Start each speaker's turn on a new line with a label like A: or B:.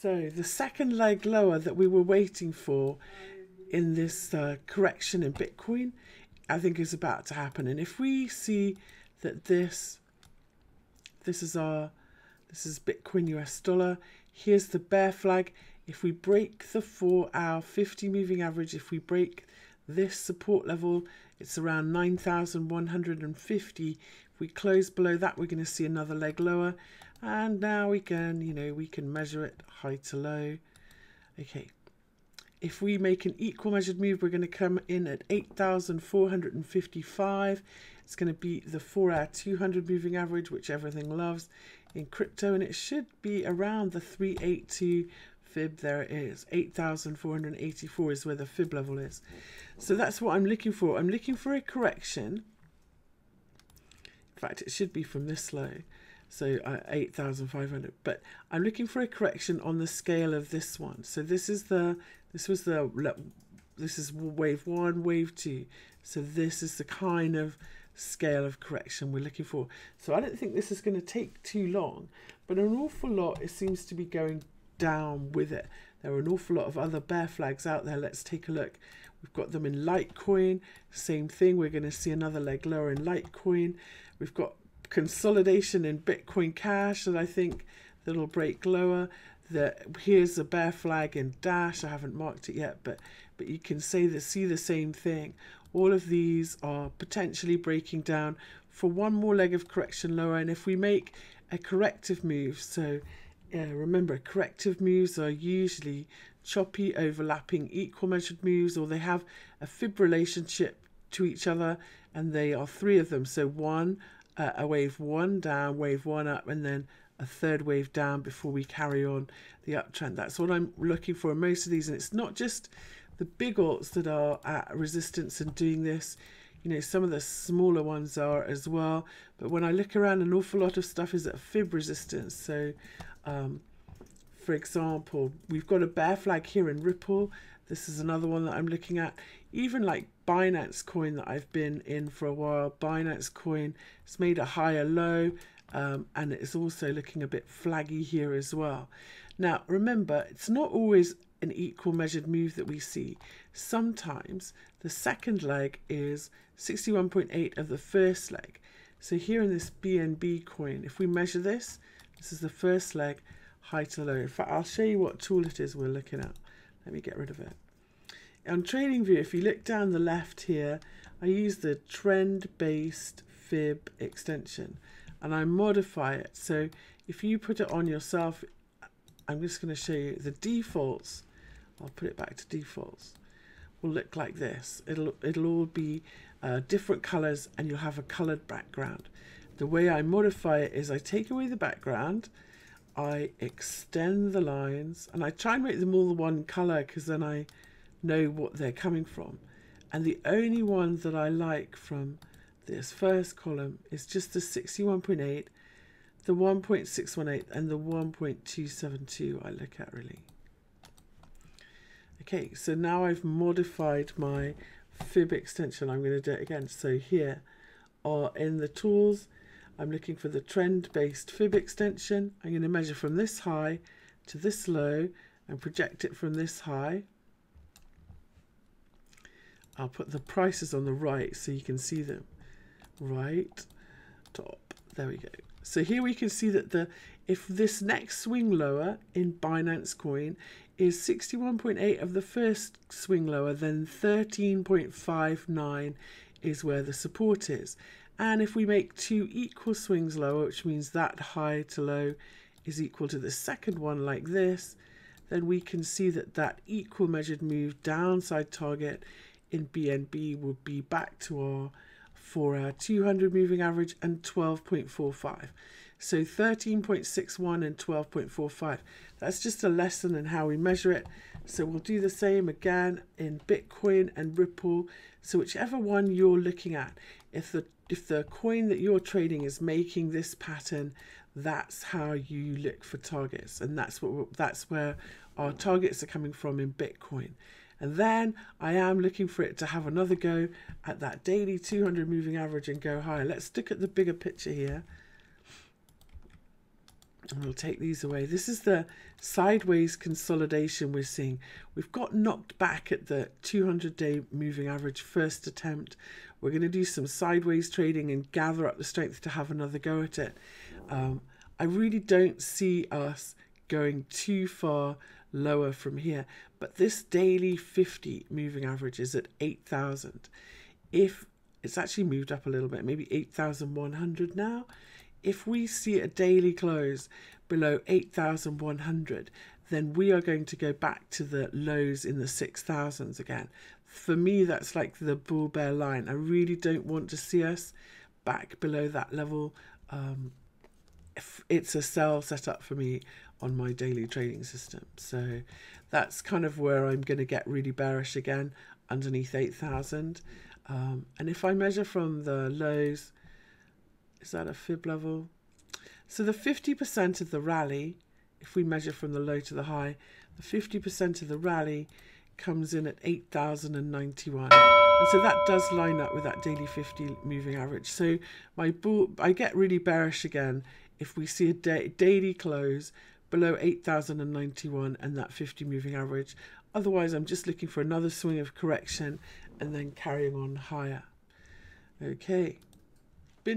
A: So the second leg lower that we were waiting for in this correction in Bitcoin, I think is about to happen. And if we see that this is Bitcoin US dollar, here's the bear flag. If we break the 4-hour 50 moving average, if we break this support level, it's around 9,150. If we close below that, we're going to see another leg lower. And now we can, we can measure it high to low. Okay. If we make an equal measured move, we're going to come in at 8,455. It's going to be the 4-hour 200 moving average, which everything loves in crypto, and it should be around the 382 fib. There it is. 8,484 is where the fib level is. So that's what I'm looking for. I'm looking for a correction. In fact, it should be from this low. So 8,500, but I'm looking for a correction on the scale of this one. So this is wave 1, wave 2. So this is the kind of scale of correction we're looking for. So I don't think this is going to take too long, but an awful lot, it seems to be going down with it. There are an awful lot of other bear flags out there. Let's take a look. We've got them in Litecoin. Same thing. We're going to see another leg lower in Litecoin. We've got consolidation in Bitcoin Cash that I think that'll break lower. Here's a bear flag in Dash. I haven't marked it yet, but you can see the same thing. All of these are potentially breaking down for one more leg of correction lower. And if we make a corrective move, so remember, corrective moves are usually choppy, overlapping, equal measured moves, or they have a fib relationship to each other, and they are 3 of them. So a wave 1 down, wave 1 up, and then a third wave down before we carry on the uptrend. That's what I'm looking for in most of these. And it's not just the big alts that are at resistance and doing this. Some of the smaller ones are as well. But when I look around, an awful lot of stuff is at fib resistance. So, for example, we've got a bear flag here in Ripple. This is another one that I'm looking at. Even like Binance Coin that I've been in for a while. Binance Coin has made a higher low, and it's also looking a bit flaggy here as well. Now, remember, it's not always an equal measured move that we see. Sometimes the second leg is 61.8 of the first leg. So here in this BNB coin, if we measure this is the first leg, high to low. In fact, I'll show you what tool it is we're looking at. Let me get rid of it. On TradingView, if you look down the left here, I use the trend-based fib extension and I modify it. So if you put it on yourself, I'm just going to show you the defaults. I'll put it back to defaults. Will look like this. It'll all be different colors, and you'll have a colored background. The way I modify it is I take away the background, I extend the lines, and I try and make them all the one color because then I know what they're coming from. And the only one that I like from this first column is just the 61.8, the 1.618, and the 1.272 I look at really. Okay, so now I've modified my fib extension. I'm going to do it again. So here are in the tools, I'm looking for the trend-based fib extension. I'm going to measure from this high to this low and project it from this high. I'll put the prices on the right so you can see them. Right, top, there we go. So here we can see that if this next swing lower in Binance Coin is 61.8 of the first swing lower, then 13.59 is where the support is. And if we make 2 equal swings lower, which means that high to low is equal to the second one like this, then we can see that equal measured move downside target in BNB will be back to our 4-hour 200 moving average and 12.45. So 13.61 and 12.45. That's just a lesson in how we measure it. So we'll do the same again in Bitcoin and Ripple. So whichever one you're looking at, if the coin that you're trading is making this pattern, that's how you look for targets, and that's where our targets are coming from in Bitcoin. And then I am looking for it to have another go at that daily 200 moving average and go higher. Let's look at the bigger picture here. And we'll take these away. This is the sideways consolidation we're seeing. We've got knocked back at the 200-day moving average first attempt. We're going to do some sideways trading and gather up the strength to have another go at it. I really don't see us going too far lower from here, but this daily 50 moving average is at 8,000. If it's actually moved up a little bit, maybe 8,100 now. If we see a daily close below 8,100, then we are going to go back to the lows in the 6,000s again. For me, that's like the bull bear line. I really don't want to see us back below that level. It's a sell setup for me on my daily trading system. So that's kind of where I'm going to get really bearish again, underneath 8,000. And if I measure from the lows, is that a fib level? So the 50% of the rally, if we measure from the low to the high, the 50% of the rally comes in at 8,091. And so that does line up with that daily 50 moving average. So I get really bearish again if we see a daily close below 8,091 and that 50 moving average. Otherwise, I'm just looking for another swing of correction and then carrying on higher. Okay.